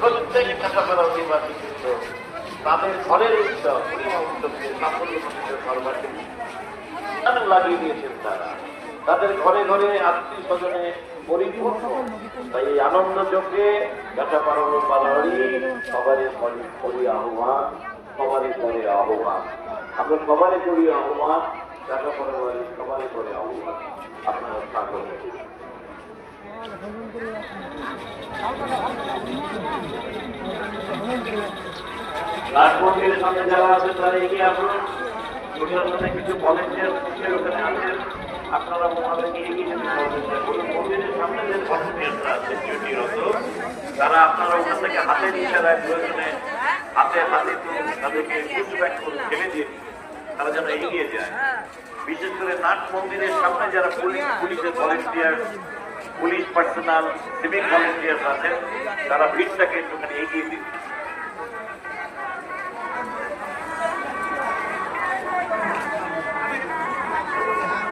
প্রত্যেক লেখাপড়া নির্বাচিত তাদের ঘরের উদ্যোগ লাগিয়ে দিয়েছেন তারা তাদের ঘরে ঘরে আত্মীয় স্বজনে পরিপূর্ণ। তাই এই আনন্দ যজ্ঞে লেখাপড়া পালারি সবারই করি আহ্বান, সবারই করে আহ্বান, আমরা সবারই করি আহ্বান, লেখাপড়া সবারই করে আহ্বান। আপনারা থাকুন। রাজমন্দিরের সামনে যারা আছেন তারা এগিয়ে আসুন। কিছু ভলেন্টিয়ার ওখানে আছেন, আপনারা ওনাদেরকে এগিয়ে যেতে পারবেন। মন্দিরের সামনে যে ভলেন্টিয়াররা আছেন ডিউটিরত, তারা আপনারা ওখান থেকে হাতের ইশারায় প্রয়োজনে হাতে হাতে তাদেরকে পুশব্যাক করে ঠেলে দিয়ে তারা যেন এগিয়ে যায়। বিশেষ করে নাট মন্দিরের সামনে যারা পুলিশের volunteer, police personnel, civic volunteer আছেন, তারা ভিড়টাকে একটুখানি এগিয়ে দিন।